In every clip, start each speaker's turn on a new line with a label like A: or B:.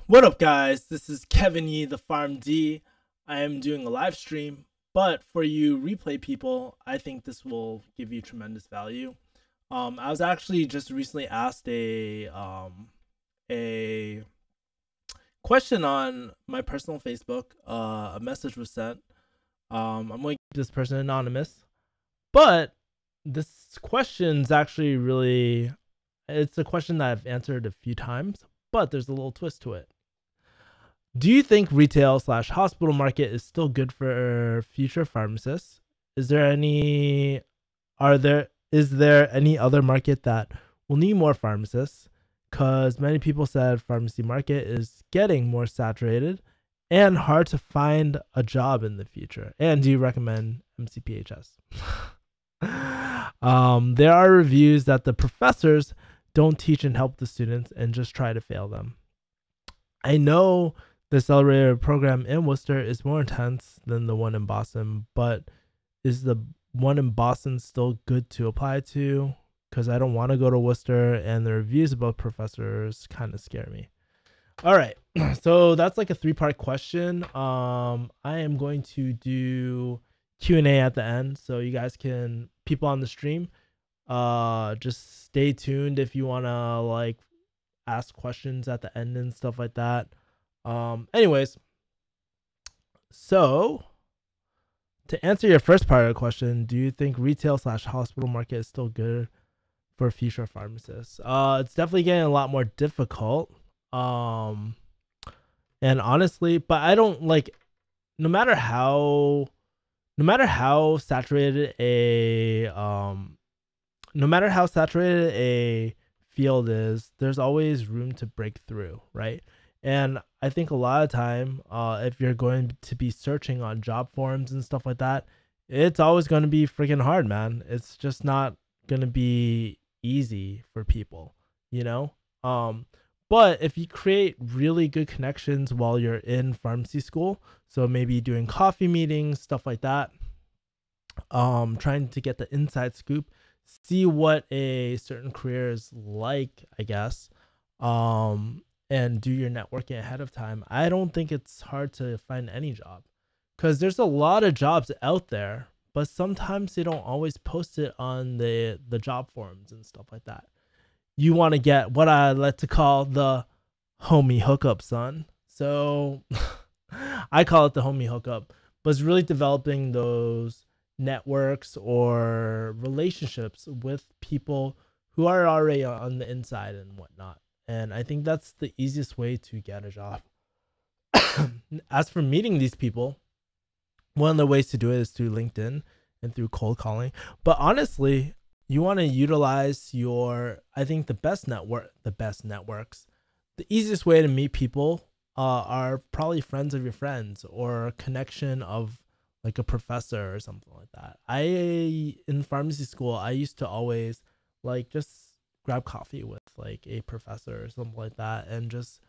A: What up, guys? This is Kevin Yee, the Farm D. I am doing a live stream, but for you replay people, I think this will give you tremendous value. I was actually just recently asked a question on my personal Facebook. A message was sent. I'm going to keep this person anonymous, but this question's actually really, it's a question that I've answered a few times, but there's a little twist to it. Do you think retail/hospital market is still good for future pharmacists? Is there any are there is there any other market that will need more pharmacists? Because many people said pharmacy market is getting more saturated and hard to find a job in the future. And do you recommend MCPHS? There are reviews that the professors don't teach and help the students and just try to fail them. I know the accelerator program in Worcester is more intense than the one in Boston, but is the one in Boston still good to apply to? Because I don't want to go to Worcester, and the reviews about professors kind of scare me. All right, so that's like a three-part question. I am going to do Q&A at the end, so you guys can, people on the stream, just stay tuned if you want to like ask questions at the end and stuff like that. Anyways, so to answer your first part of the question, do you think retail/hospital market is still good for future pharmacists? It's definitely getting a lot more difficult. And honestly, but I don't like, no matter how saturated a field is, there's always room to break through, right? And I think a lot of time, if you're going to be searching on job forums and stuff like that, it's always going to be freaking hard, man. It's just not going to be easy for people, you know? But if you create really good connections while you're in pharmacy school, so maybe doing coffee meetings, stuff like that, trying to get the inside scoop, see what a certain career is like, I guess, and do your networking ahead of time, I don't think it's hard to find any job, because there's a lot of jobs out there, but sometimes they don't always post it on the job forums and stuff like that. You want to get what I like to call the homey hookup, son. So I call it the homey hookup, but it's really developing those networks or relationships with people who are already on the inside and whatnot. And I think that's the easiest way to get a job. As for meeting these people, one of the ways to do it is through LinkedIn and through cold calling. But honestly, you want to utilize I think the best networks. The easiest way to meet people are probably friends of your friends or a connection of like a professor or something like that. In pharmacy school, I used to always like just grab coffee with like a professor or something like that and just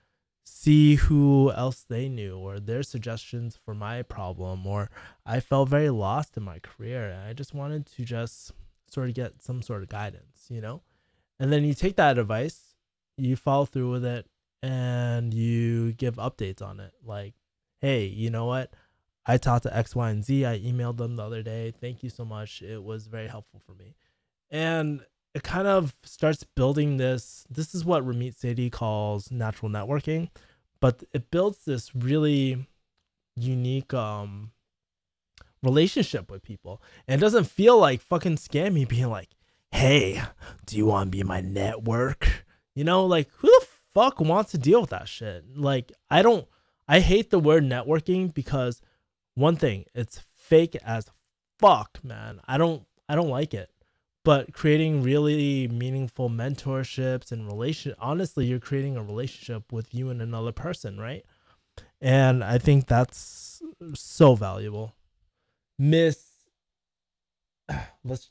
A: see who else they knew or their suggestions for my problem, or I felt very lost in my career and I just wanted to just sort of get some sort of guidance, you know? And then you take that advice, you follow through with it, and you give updates on it. Like, hey, you know what? I talked to X, Y, and Z. I emailed them the other day. Thank you so much. It was very helpful for me. And it kind of starts building this. This is what Ramit Sethi calls natural networking, but it builds this really unique relationship with people. And it doesn't feel like fucking scammy being like, hey, do you want to be my network? You know, like who the fuck wants to deal with that shit? Like, I hate the word networking because one thing, it's fake as fuck, man. I don't like it. But creating really meaningful mentorships and honestly, you're creating a relationship with you and another person, right? And I think that's so valuable. Let's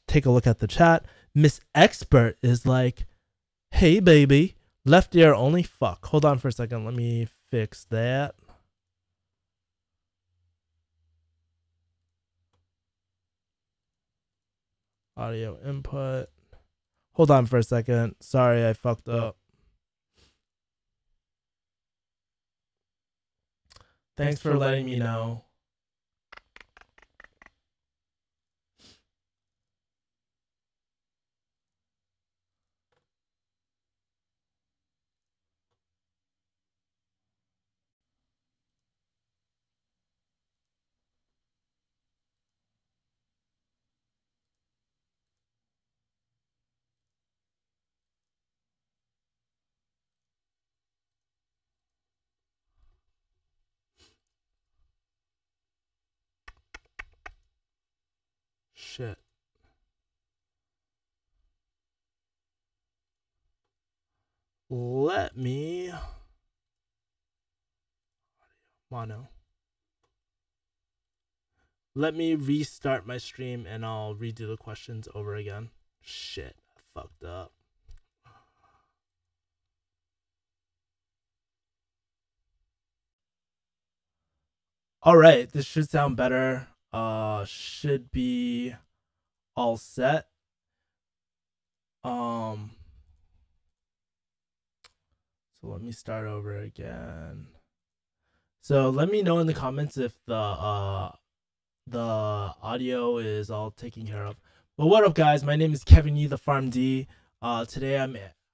A: take a look at the chat. Miss Expert is like, hey baby, left ear only, fuck. Hold on for a second, let me fix that. Audio input. Hold on for a second. Sorry, I fucked up. Thanks for letting me know. Shit. Let me mono. Let me restart my stream and I'll redo the questions over again. Shit, I fucked up. All right, this should sound better. Should be all set. So let me start over again. So let me know in the comments if the audio is all taken care of. But what up, guys? My name is Kevin Yee, the Farm D. Today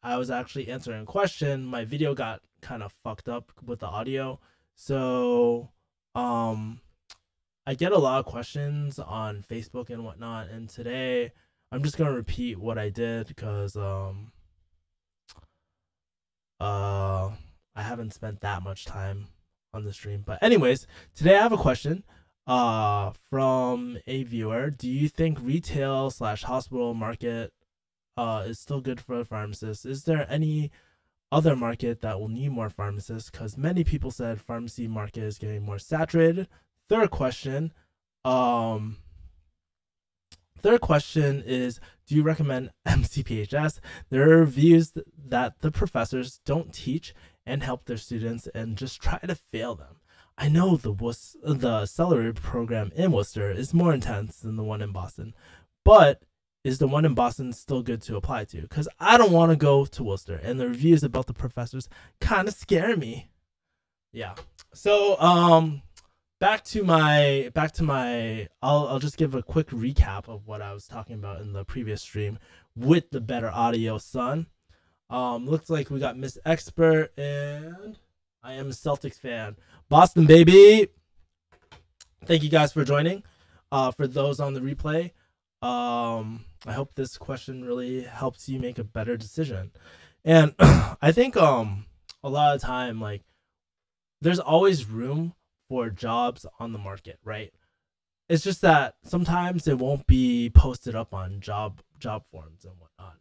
A: I was actually answering a question. My video got kind of fucked up with the audio, so I get a lot of questions on Facebook and whatnot. And today I'm just gonna repeat what I did because I haven't spent that much time on the stream. But anyways, today I have a question from a viewer. Do you think retail / hospital market is still good for pharmacists? Is there any other market that will need more pharmacists? Because many people said pharmacy market is getting more saturated. Third question is, do you recommend MCPHS? There are reviews that the professors don't teach and help their students and just try to fail them. I know the celery program in Worcester is more intense than the one in Boston, but is the one in Boston still good to apply to? Because I don't want to go to Worcester, and the reviews about the professors kind of scare me. Yeah. So back to my I'll just give a quick recap of what I was talking about in the previous stream with the better audio, son. Looks like we got Miss Expert, and I am a Celtics fan. Boston, baby. Thank you guys for joining. For those on the replay, I hope this question really helps you make a better decision. And I think a lot of time, like, there's always room for jobs on the market, right? It's just that sometimes it won't be posted up on job forums and whatnot.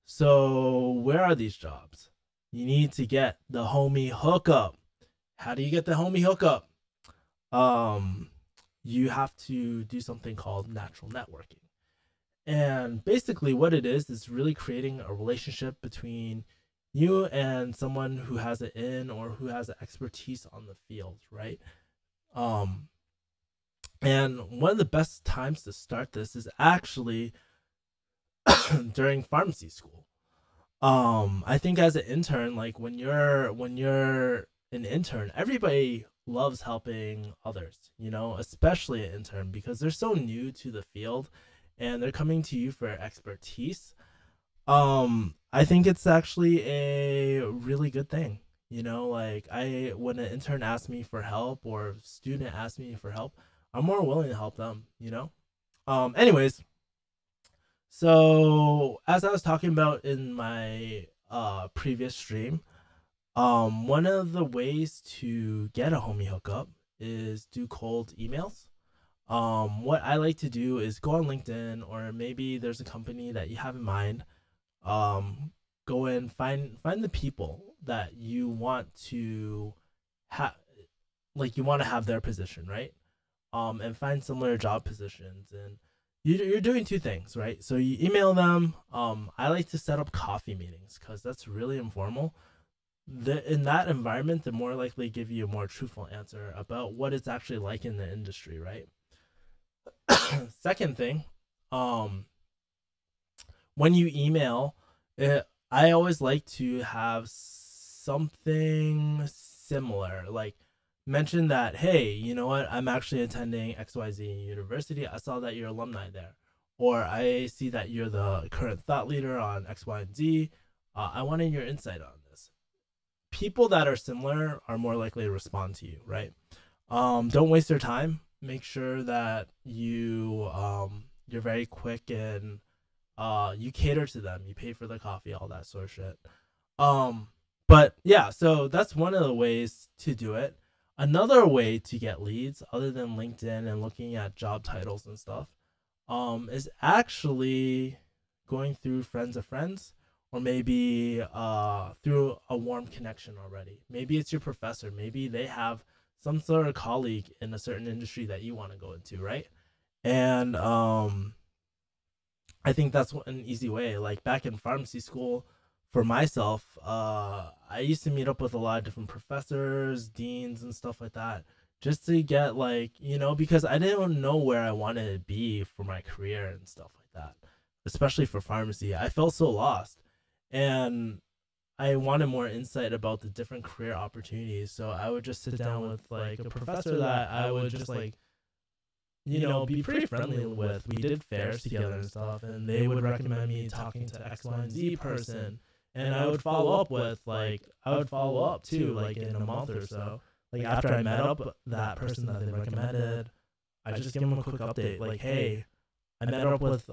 A: So where are these jobs? You need to get the homey hookup. How do you get the homey hookup? You have to do something called natural networking. And basically what it is really creating a relationship between you and someone who has it in or who has expertise on the field, right? And one of the best times to start this is actually during pharmacy school. I think as an intern, like when you're an intern, everybody loves helping others, you know, especially an intern, because they're so new to the field and they're coming to you for expertise. I think it's actually a really good thing. You know, like when an intern asks me for help or a student asks me for help, I'm more willing to help them, you know? Anyways, so as I was talking about in my previous stream, one of the ways to get a homie hookup is do cold emails. What I like to do is go on LinkedIn, or maybe there's a company that you have in mind. Go and find the people that you want to have, like you want to have their position, right? And find similar job positions, and you're doing two things, right? So you email them. I like to set up coffee meetings because that's really informal. In that environment, they're more likely to give you a more truthful answer about what it's actually like in the industry, right? Second thing, when you email, I always like to have something similar, like mention that, hey, you know what, I'm actually attending XYZ University. I saw that you're alumni there. Or I see that you're the current thought leader on X, Y, and Z. I wanted your insight on this. People that are similar are more likely to respond to you, right? Don't waste their time. Make sure that you're very quick and you cater to them. You pay for the coffee, all that sort of shit. Um, but yeah, so that's one of the ways to do it. Another way to get leads, other than LinkedIn and looking at job titles and stuff, is actually going through friends of friends, or maybe through a warm connection already. Maybe it's your professor. Maybe they have some sort of colleague in a certain industry that you want to go into, right? And I think that's an easy way. Like back in pharmacy school, for myself, I used to meet up with a lot of different professors, deans, and stuff like that, just to get like, because I didn't know where I wanted to be for my career and stuff like that, especially for pharmacy. I felt so lost, and I wanted more insight about the different career opportunities. So I would just sit down with like a professor that I would just like, be pretty friendly with. We did fairs together and stuff, and they would recommend me talking to X, Y, and Z person. And I would follow up with I would follow up too, like in a month or so. Like after I met up that person that they recommended, I just give them a quick update. Like, hey, I met up with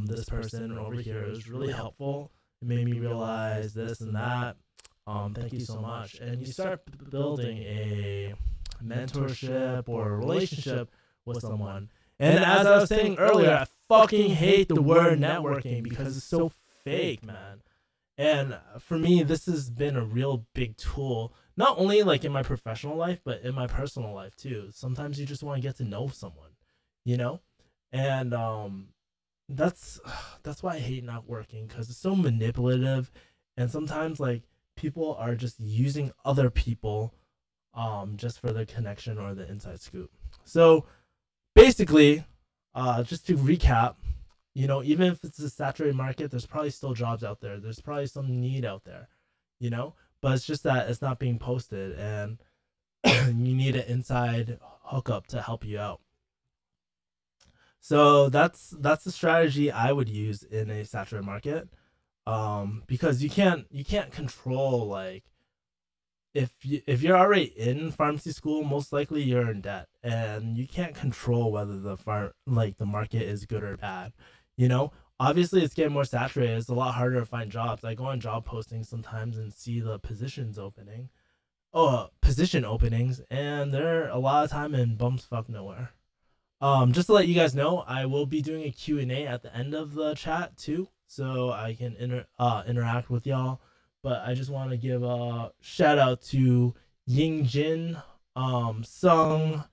A: this person over here. It was really helpful. It made me realize this and that. Thank you so much. And you start building a mentorship or a relationship with someone. And as I was saying earlier, I fucking hate the word networking because it's so fake, man. And for me, this has been a real big tool, not only like in my professional life, but in my personal life too. Sometimes you just want to get to know someone, and that's why I hate networking, because it's so manipulative, and sometimes like people are just using other people just for the connection or the inside scoop. So basically, just to recap, even if it's a saturated market, there's probably still jobs out there. There's probably some need out there, but it's just that it's not being posted, and you need an inside hookup to help you out. So that's the strategy I would use in a saturated market, because you can't control, like, if you're already in pharmacy school, most likely you're in debt, and you can't control whether the market is good or bad. Obviously it's getting more saturated. It's a lot harder to find jobs. I go on job postings sometimes and see the position openings, and they're a lot of time in bums fuck nowhere. Just to let you guys know, I will be doing a Q&A at the end of the chat too, so I can interact with y'all. But I just want to give a shout out to Ying Jin, Sung,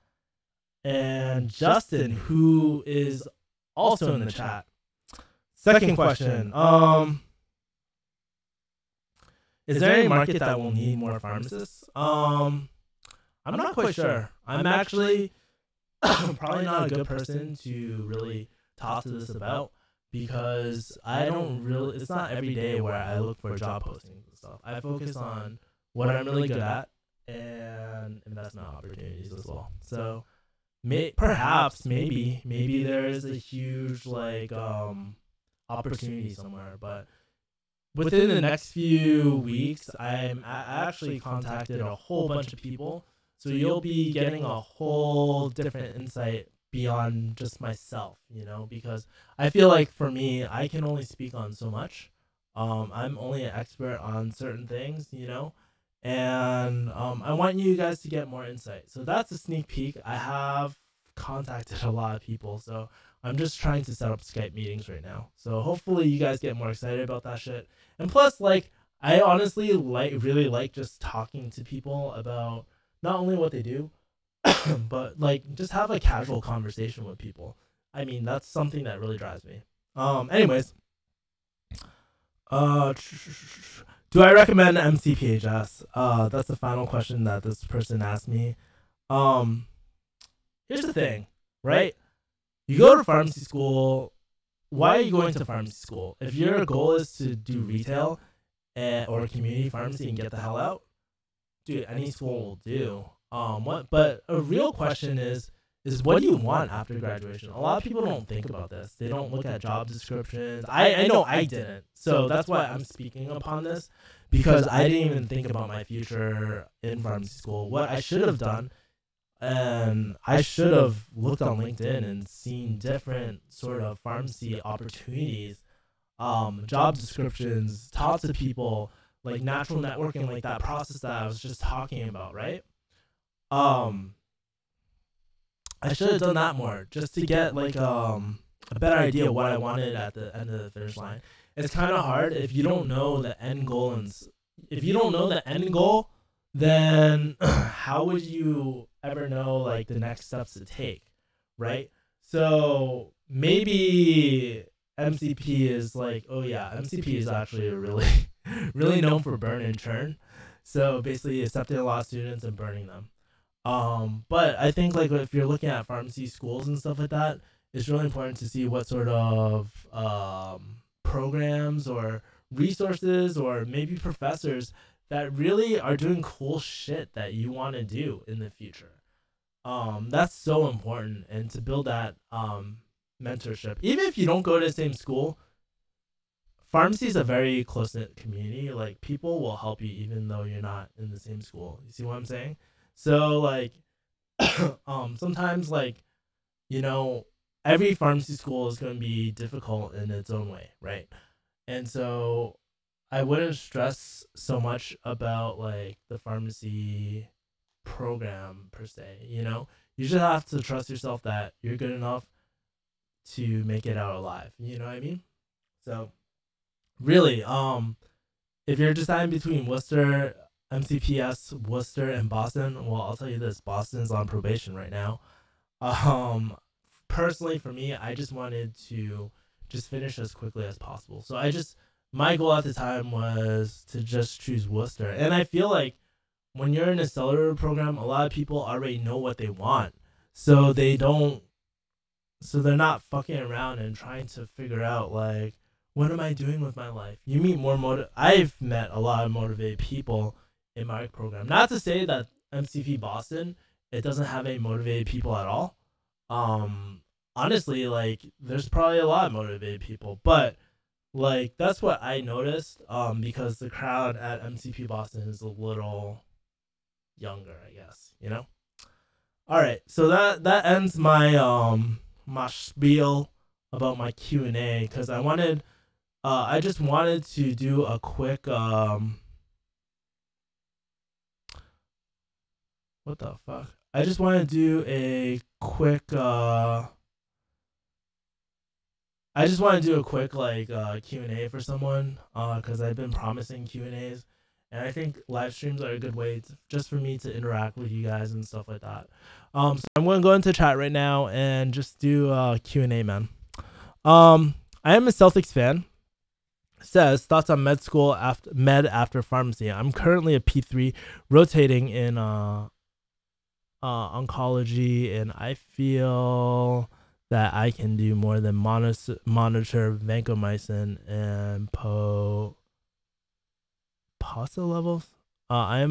A: and Justin, who is also in the chat. Second question. Is there any market that will need more pharmacists? I'm not quite sure. I'm actually probably not a good person to really talk to this about, because it's not every day where I look for job postings and stuff. I focus on what I'm really good at and investment opportunities as well. So perhaps maybe there is a huge opportunity somewhere, but within the next few weeks, I actually contacted a whole bunch of people, so you'll be getting a whole different insight beyond just myself, because I feel like for me, I can only speak on so much. I'm only an expert on certain things, and I want you guys to get more insight. So that's a sneak peek. I have contacted a lot of people, so I'm just trying to set up Skype meetings right now. So hopefully you guys get more excited about that shit. And plus, I honestly really like just talking to people about not only what they do, but just have a casual conversation with people. I mean, that's something that really drives me. Anyways, do I recommend MCPHS? That's the final question that this person asked me. Here's the thing, right? You go to pharmacy school. Why are you going to pharmacy school? If your goal is to do retail or community pharmacy and get the hell out, dude, any school will do. But a real question is what do you want after graduation? A lot of people don't think about this. They don't look at job descriptions. I know I didn't. So that's why I'm speaking upon this, because I didn't even think about my future in pharmacy school. What I should have done, and I should have looked on LinkedIn and seen different sort of pharmacy opportunities, job descriptions, taught to people, like natural networking, like that process that I was just talking about, right? I should have done that more just to get like a better idea of what I wanted at the end of the finish line. It's kind of hard if you don't know the end goal, and if you don't know the end goal, then how would you ever know like the next steps to take, right? So maybe MCP is like, oh yeah, MCP is actually a really really known for burn and churn. So basically accepting a lot of students and burning them. But I think like if you're looking at pharmacy schools and stuff like that, it's really important to see what sort of programs or resources or maybe professors that really are doing cool shit that you want to do in the future. That's so important, and to build that mentorship. Even if you don't go to the same school, pharmacy is a very close-knit community. Like people will help you even though you're not in the same school. You see what I'm saying? So like sometimes like, you know, every pharmacy school is going to be difficult in its own way, right? And so I wouldn't stress so much about like the pharmacy program per se, you know? You just have to trust yourself that you're good enough to make it out alive, you know what I mean? So really, if you're deciding between Worcester, MCPS, Worcester, and Boston, well, I'll tell you this, Boston's on probation right now. Personally for me, I just wanted to just finish as quickly as possible. So my goal at the time was to just choose Worcester. And I feel like when you're in a accelerator program, a lot of people already know what they want. So they're not fucking around and trying to figure out like, what am I doing with my life? You meet I've met a lot of motivated people in my program. Not to say that MCP Boston, it doesn't have any motivated people at all. Honestly, like there's probably a lot of motivated people, but like that's what I noticed. Because the crowd at MCP Boston is a little younger, I guess. You know. All right, so that ends my my spiel about my Q&A, because I just wanted to do a quick what the fuck? I just want to do a quick like Q&A for someone, because I've been promising Q&As, and I think live streams are a good way just for me to interact with you guys and stuff like that. So I'm going to go into chat right now and just do a Q&A, man. I am a Celtics fan. Says thoughts on med school after pharmacy. I'm currently a P3 rotating in oncology, and I feel that I can do more than monitor vancomycin and PASA levels. I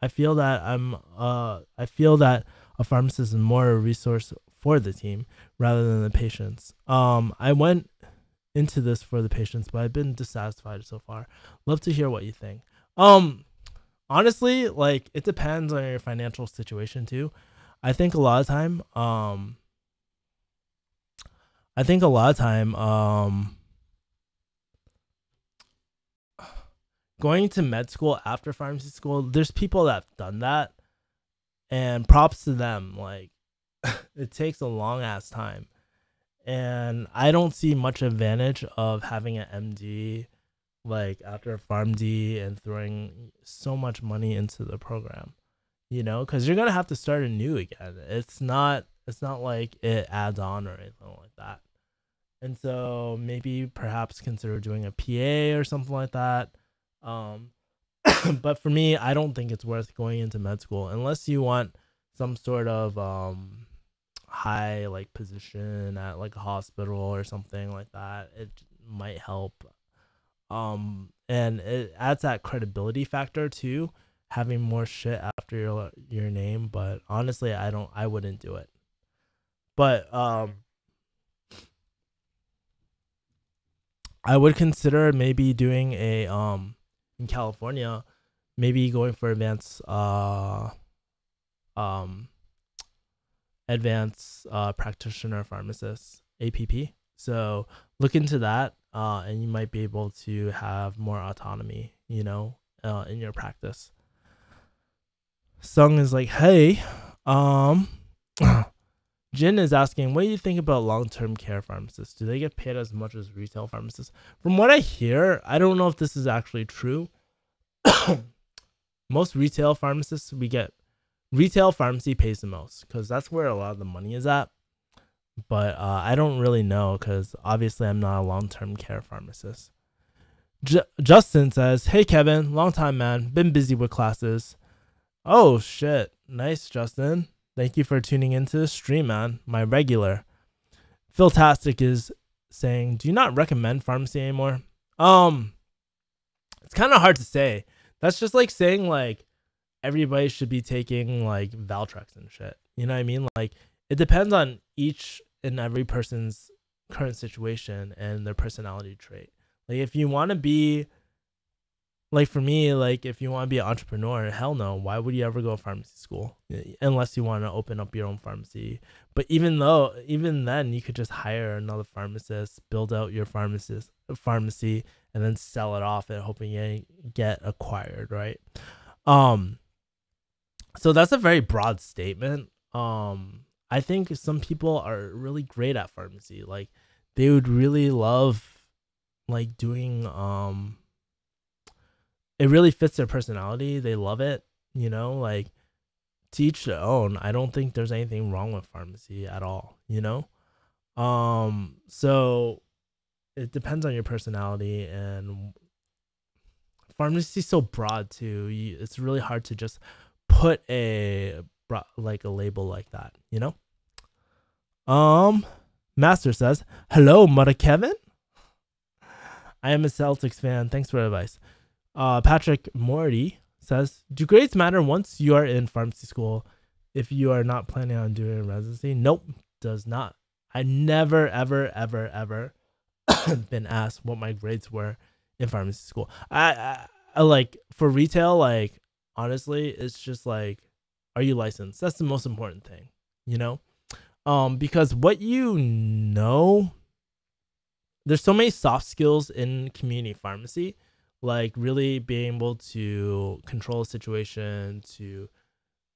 A: feel that a pharmacist is more a resource for the team rather than the patients. I went into this for the patients, but I've been dissatisfied so far. Love to hear what you think. Honestly, like it depends on your financial situation too. I think a lot of time going to med school after pharmacy school, there's people that have done that, and props to them. Like it takes a long ass time, and I don't see much advantage of having an MD like after a PharmD and throwing so much money into the program, you know, because you're gonna have to start anew again. It's not like it adds on or anything like that. And so maybe perhaps consider doing a PA or something like that. But for me, I don't think it's worth going into med school unless you want some sort of high like position at like a hospital or something like that. It might help. And it adds that credibility factor too, having more shit after your name, but honestly, I wouldn't do it. But I would consider maybe doing a in California, maybe going for um advanced practitioner pharmacist, APP. So look into that, and you might be able to have more autonomy, in your practice. Sung is like, hey, um, Jin is asking, what do you think about long-term care pharmacists? Do they get paid as much as retail pharmacists? From what I hear, I don't know if this is actually true. Most retail pharmacists, retail pharmacy pays the most because that's where a lot of the money is at. But I don't really know because obviously I'm not a long-term care pharmacist. Justin says, hey, Kevin, long time, man. Been busy with classes. Oh, shit. Nice, Justin. Thank you for tuning into the stream, man. My regular. Philtastic is saying, do you not recommend pharmacy anymore? It's kind of hard to say. That's just like saying like everybody should be taking like Valtrex and shit. You know what I mean? Like it depends on each and every person's current situation and their personality trait. Like if you want to be like for me, like if you want to be an entrepreneur, hell no. Why would you ever go to pharmacy school unless you want to open up your own pharmacy? But even then, you could just hire another pharmacist, build out your pharmacy, and then sell it off and hoping you get acquired, right? So that's a very broad statement. I think some people are really great at pharmacy. Like they would really love like doing it really fits their personality. They love it, like to each their own. I don't think there's anything wrong with pharmacy at all, So it depends on your personality, and pharmacy is so broad too. It's really hard to just put a label like that, Master says, hello, Mother Kevin. I am a Celtics fan. Thanks for the advice. Patrick Morty says, do grades matter once you are in pharmacy school if you are not planning on doing a residency? Nope, does not. I never, ever, ever, ever been asked what my grades were in pharmacy school. I like for retail, like honestly, it's just like, are you licensed? That's the most important thing, because what there's so many soft skills in community pharmacy, like really being able to control a situation, to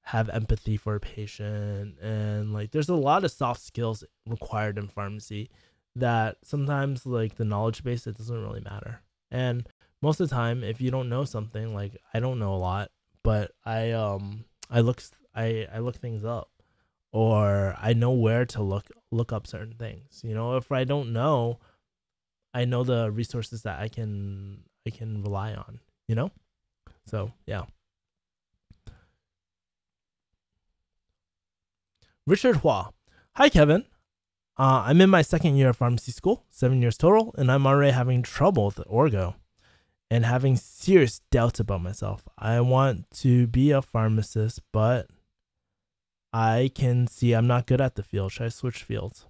A: have empathy for a patient, and like there's a lot of soft skills required in pharmacy that sometimes like the knowledge base, it doesn't really matter. And most of the time, if you don't know something, like I don't know a lot, but I look things up, or I know where to look up certain things. If I don't know, I know the resources that I can rely on, So yeah. Richard Hua. Hi, Kevin. I'm in my second year of pharmacy school, 7 years total, and I'm already having trouble with orgo and having serious doubts about myself. I want to be a pharmacist, but I can see I'm not good at the field. Should I switch fields?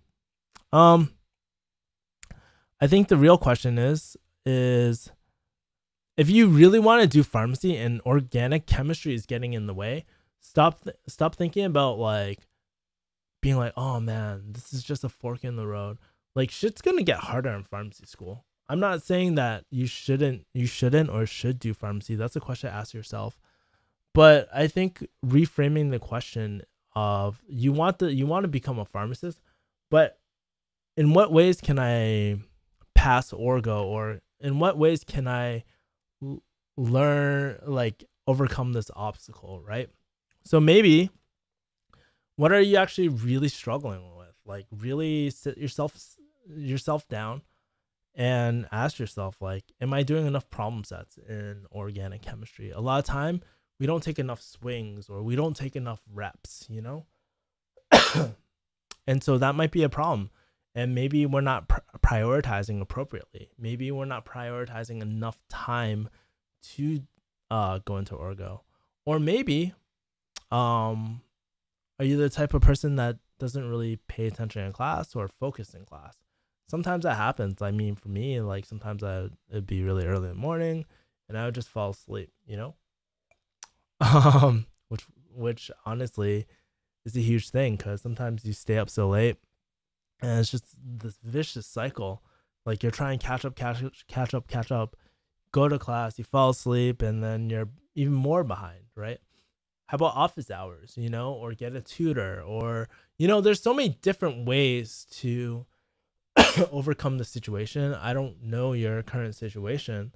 A: I think the real question is if you really want to do pharmacy and organic chemistry is getting in the way, stop thinking about like being like, oh man, this is just a fork in the road. Like shit's gonna get harder in pharmacy school. I'm not saying that you shouldn't or should do pharmacy. That's a question to ask yourself. But I think reframing the question of you want to become a pharmacist, but in what ways can I pass orgo, or in what ways can I learn, like overcome this obstacle, right? So maybe what are you actually really struggling with? Like really sit yourself down and ask yourself, like, am I doing enough problem sets in organic chemistry? A lot of time we don't take enough swings, or we don't take enough reps, And so that might be a problem. And maybe we're not prioritizing appropriately. Maybe we're not prioritizing enough time to go into orgo. Or maybe, are you the type of person that doesn't really pay attention in class or focus in class? Sometimes that happens. I mean, for me, like sometimes it'd be really early in the morning, and I would just fall asleep. Which honestly is a huge thing because sometimes you stay up so late, and it's just this vicious cycle. Like you're trying to catch up, go to class, you fall asleep, and then you're even more behind, right? How about office hours, or get a tutor, or there's so many different ways to overcome the situation. I don't know your current situation,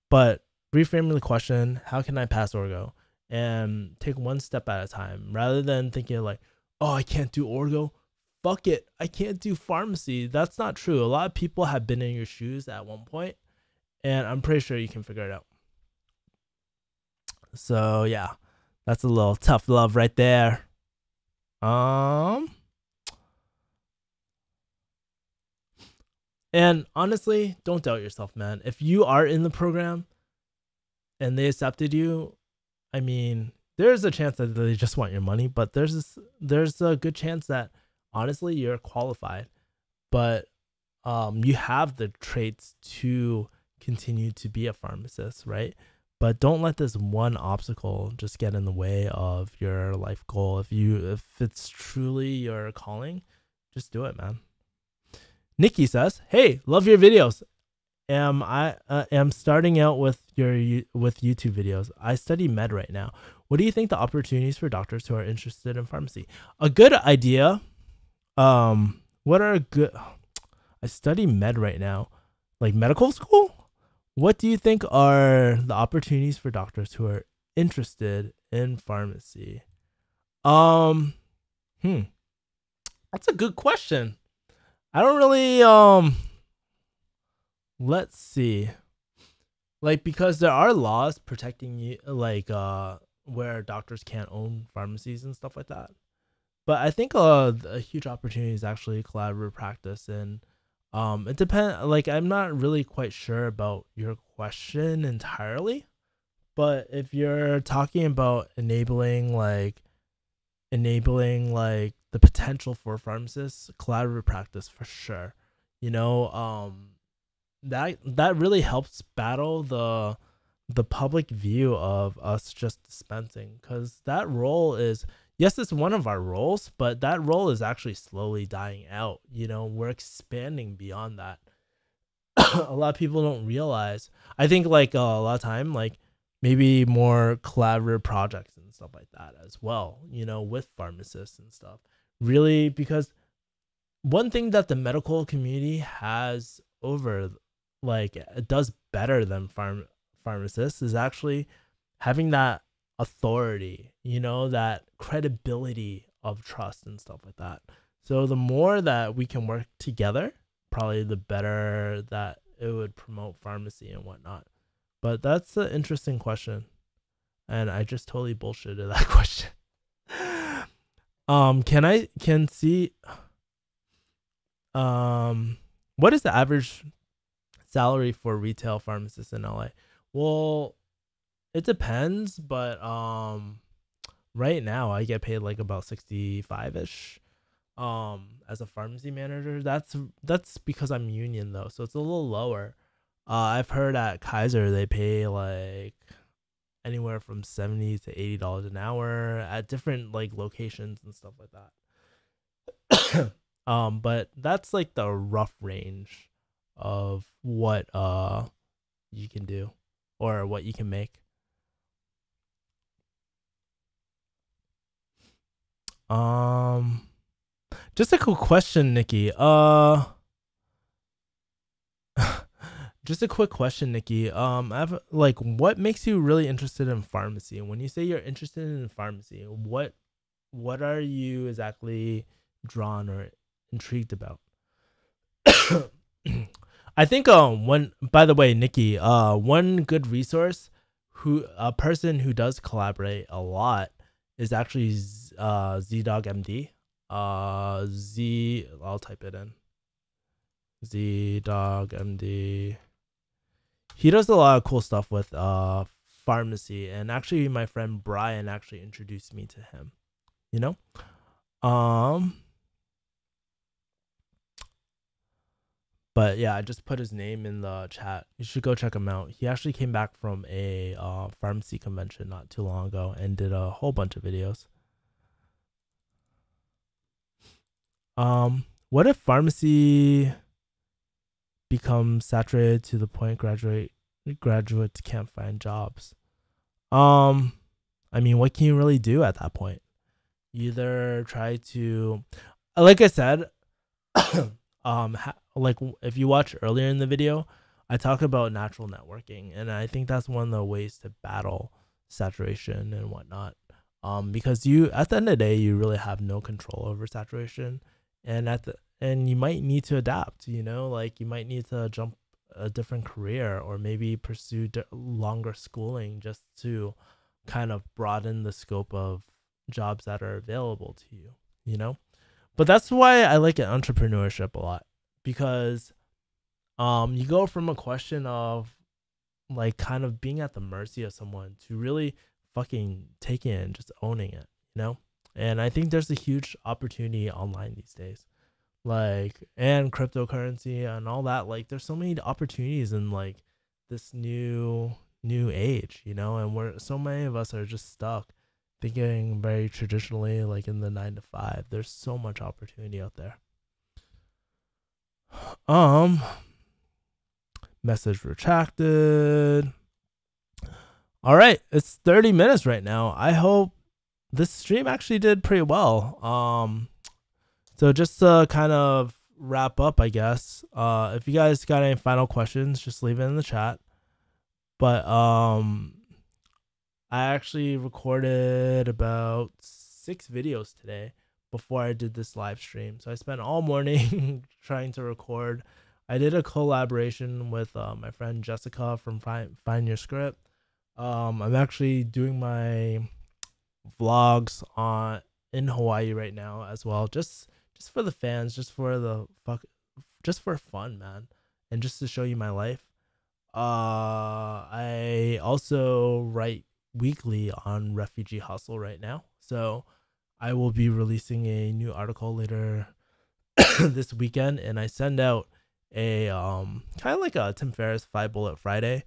A: but reframe the question, how can I pass orgo? And take one step at a time rather than thinking like, oh, I can't do orgo. Fuck it. I can't do pharmacy. That's not true. A lot of people have been in your shoes at one point, and I'm pretty sure you can figure it out. So yeah, that's a little tough love right there. And honestly, don't doubt yourself, man. If you are in the program and they accepted you, I mean, there's a chance that they just want your money, but there's a good chance that honestly you're qualified, but you have the traits to continue to be a pharmacist, right? But don't let this one obstacle just get in the way of your life goal. If it's truly your calling, just do it, man. Nikki says, "Hey, love your videos. Am starting out with YouTube videos. I study med right now. What do you think the opportunities for doctors who are interested in pharmacy? A good idea. What are good? I study med right now, like medical school. What do you think are the opportunities for doctors who are interested in pharmacy? That's a good question. I don't really let's see. Like, because there are laws protecting you, like where doctors can't own pharmacies and stuff like that. But I think a huge opportunity is actually collaborative practice, and it depends. Like, I'm not really quite sure about your question entirely, but if you're talking about enabling the potential for pharmacists, collaborative practice for sure. That really helps battle the public view of us just dispensing, because that role is, yes, it's one of our roles, but that role is actually slowly dying out. We're expanding beyond that. A lot of people don't realize. I think like a lot of time, like maybe more collaborative projects and stuff like that as well, with pharmacists and stuff. Really, because one thing that the medical community has over, like, it does better than pharmacists is actually having that authority, that credibility of trust and stuff like that. So the more that we can work together, probably the better that it would promote pharmacy and whatnot. But that's an interesting question, and I just totally bullshitted that question. What is the average salary for retail pharmacists in LA? Well, it depends, but right now I get paid like about 65-ish as a pharmacy manager. That's because I'm union though, so it's a little lower. I've heard at Kaiser they pay like anywhere from $70 to $80 an hour at different like locations and stuff like that. But that's like the rough range of what you can do or what you can make. Just a quick question, Nikki. Just a quick question, Nikki. I have like, what makes you really interested in pharmacy? When you say you're interested in pharmacy, what are you exactly drawn or intrigued about? I think by the way, Nikki, one good resource, a person who does collaborate a lot is actually ZDogMD. I'll type it in. ZDogMD. He does a lot of cool stuff with pharmacy, and actually my friend Brian actually introduced me to him, you know. But yeah, I just put his name in the chat. You should go check him out. He actually came back from a pharmacy convention not too long ago and did a whole bunch of videos. What if pharmacy becomes saturated to the point graduates can't find jobs? I mean, what can you really do at that point? You either try to, like I said, like if you watch earlier in the video, I talk about natural networking, and I think that's one of the ways to battle saturation and whatnot. Because you, at the end of the day, you really have no control over saturation, and you might need to adapt. You know, like you might need to jump a different career, or maybe pursue longer schooling just to kind of broaden the scope of jobs that are available to you. You know. But that's why I like entrepreneurship a lot, because you go from a question of like kind of being at the mercy of someone to really fucking taking it and just owning it, you know? And I think there's a huge opportunity online these days. Like, and cryptocurrency and all that. Like there's so many opportunities in like this new age, you know, and so many of us are just stuck thinking very traditionally, like in the 9 to 5. There's so much opportunity out there. Message retracted. All right, it's 30 minutes right now. I hope this stream actually did pretty well. So just to kind of wrap up, I guess, if you guys got any final questions, just leave it in the chat. But I actually recorded about 6 videos today before I did this live stream. So I spent all morning trying to record. I did a collaboration with my friend Jessica from Find Your Script. I'm actually doing my vlogs in Hawaii right now as well, just for the fans, just for fun, man, and just to show you my life. I also write weekly on Refugee Hustle right now, so I will be releasing a new article later this weekend, and I send out a kind of like a Tim Ferriss 5 Bullet Friday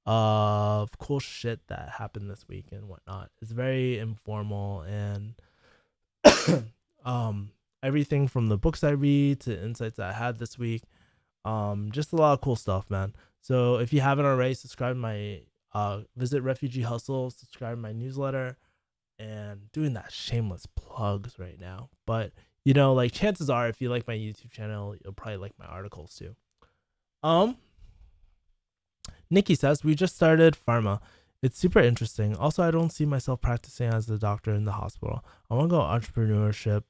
A: of cool shit that happened this week and whatnot. It's very informal, and everything from the books I read to insights that I had this week. Just a lot of cool stuff, man. So if you haven't already, subscribe to my visit Refugee Hustle, subscribe to my newsletter, and doing that shameless plugs right now. But you know, like chances are, if you like my YouTube channel, you'll probably like my articles too. Nikki says, we just started pharma. It's super interesting. Also, I don't see myself practicing as a doctor in the hospital. I want to go entrepreneurship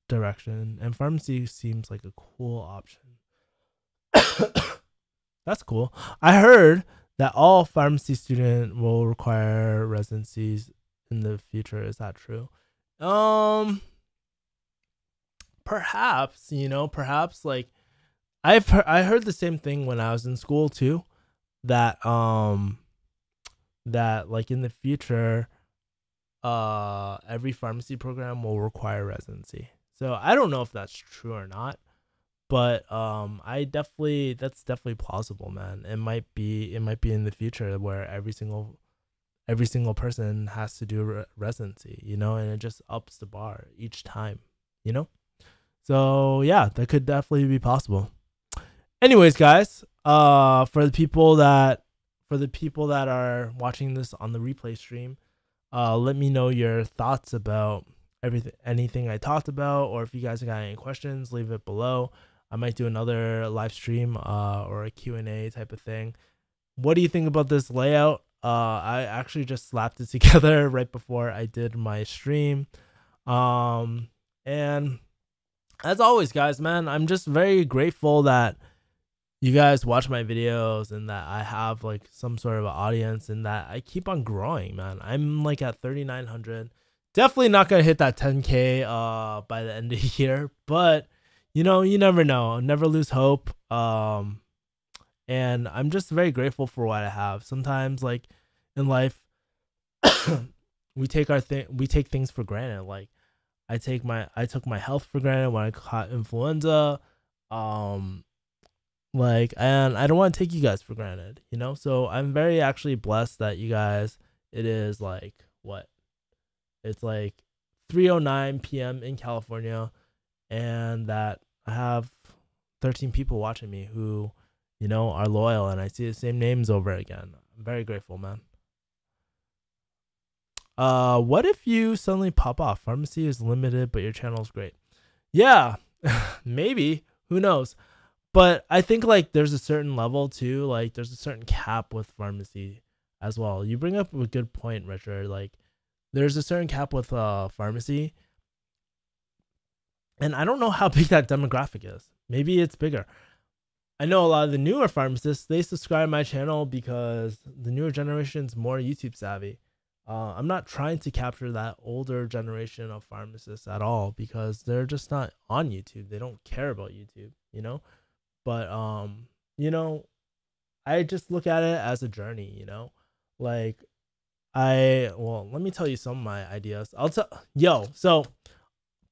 A: direction, and pharmacy seems like a cool option. That's cool. I heard that all pharmacy student will require residencies in the future. Is that true? Perhaps, you know, perhaps like I heard the same thing when I was in school too, that that like in the future every pharmacy program will require residency. So I don't know if that's true or not, but that's definitely plausible, man. It might be in the future where every single person has to do residency, you know, and it just ups the bar each time, you know. So yeah, that could definitely be possible. Anyways, guys, for the people that are watching this on the replay stream, let me know your thoughts about anything I talked about, or if you guys got any questions, leave it below. I might do another live stream or a Q&A type of thing. What do you think about this layout? I actually just slapped it together right before I did my stream. And as always, guys, man, I'm just very grateful that you guys watch my videos and that I have like some sort of audience and that I keep on growing, man. I'm like at 3,900. Definitely not going to hit that 10K by the end of the year, but you know, you never know. Never lose hope. And I'm just very grateful for what I have. Sometimes like in life, we take things for granted. Like I took my health for granted when I caught influenza. Um and I don't want to take you guys for granted, you know? So I'm very actually blessed that you guys, it is like what? It's like 3:09 p.m. in California, and that I have 13 people watching me who, you know, are loyal, and I see the same names over again. I'm very grateful, man. What if you suddenly pop off? Pharmacy is limited, but your channel is great. Yeah, maybe. Who knows? But I think like there's a certain level too. Like there's a certain cap with pharmacy as well. You bring up a good point, Richard. Like there's a certain cap with pharmacy, and I don't know how big that demographic is. Maybe it's bigger. I know a lot of the newer pharmacists, they subscribe to my channel because the newer generation's more YouTube savvy. I'm not trying to capture that older generation of pharmacists at all because they're just not on YouTube. They don't care about YouTube, you know? But you know, I just look at it as a journey, you know? Like let me tell you some of my ideas. So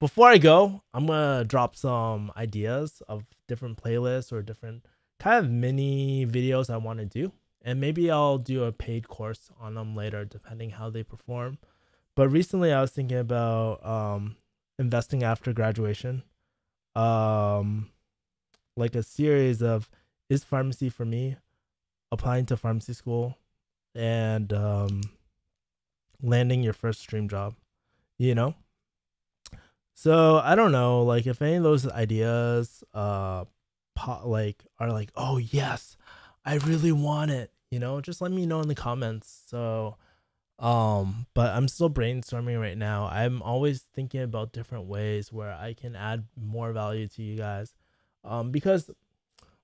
A: before I go, I'm gonna drop some ideas of different playlists or different kind of mini videos I want to do, and maybe I'll do a paid course on them later, depending how they perform. But recently, I was thinking about investing after graduation, like a series of is pharmacy for me, applying to pharmacy school, and landing your first dream job. You know. So I don't know, like if any of those ideas like are like, oh yes, I really want it, you know, just let me know in the comments. So but I'm still brainstorming right now. I'm always thinking about different ways where I can add more value to you guys. Because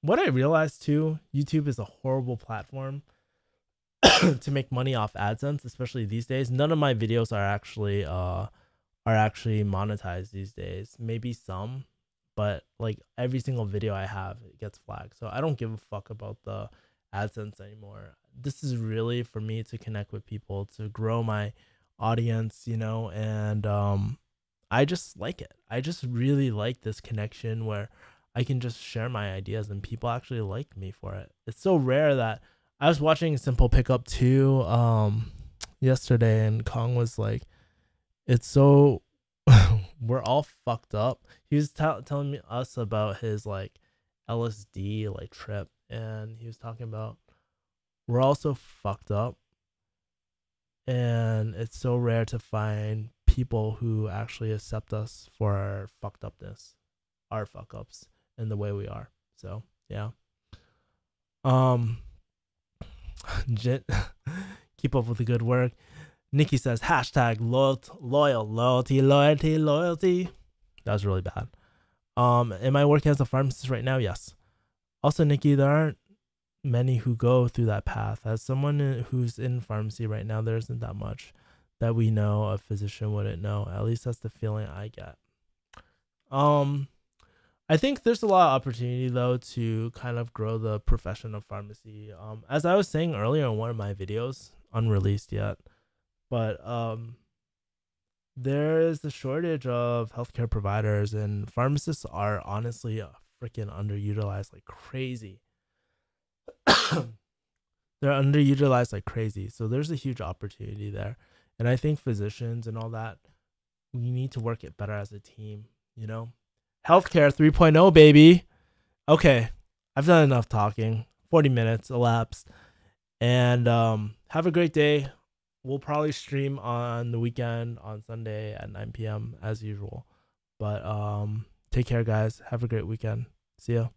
A: what I realized too, YouTube is a horrible platform to make money off AdSense, especially these days. None of my videos are actually monetized these days. Maybe some, but like every single video I have, it gets flagged. So I don't give a fuck about the AdSense anymore. This is really for me to connect with people, to grow my audience, you know, and I just like it. I just really like this connection where I can just share my ideas and people actually like me for it. It's so rare that I was watching Simple Pickup 2 yesterday, and Kong was like, it's so we're all fucked up. He was telling me us about his like LSD like trip, and he was talking about we're all so fucked up, and it's so rare to find people who actually accept us for our fucked upness, our fuck ups, and the way we are. So yeah. Um, keep up with the good work. Nikki says hashtag loyalty. That was really bad. Am I working as a pharmacist right now? Yes. Also, Nikki, there aren't many who go through that path. As someone who's in pharmacy right now, there isn't that much that we know a physician wouldn't know. At least that's the feeling I get. I think there's a lot of opportunity though to kind of grow the profession of pharmacy. As I was saying earlier in one of my videos, unreleased yet, but there is a shortage of healthcare providers, and pharmacists are honestly freaking underutilized like crazy. They're underutilized like crazy. So there's a huge opportunity there. And I think physicians and all that, we need to work it better as a team, you know? Healthcare 3.0, baby. Okay, I've done enough talking. 40 minutes elapsed. And have a great day. We'll probably stream on the weekend on Sunday at 9 p.m. as usual. But take care, guys. Have a great weekend. See ya.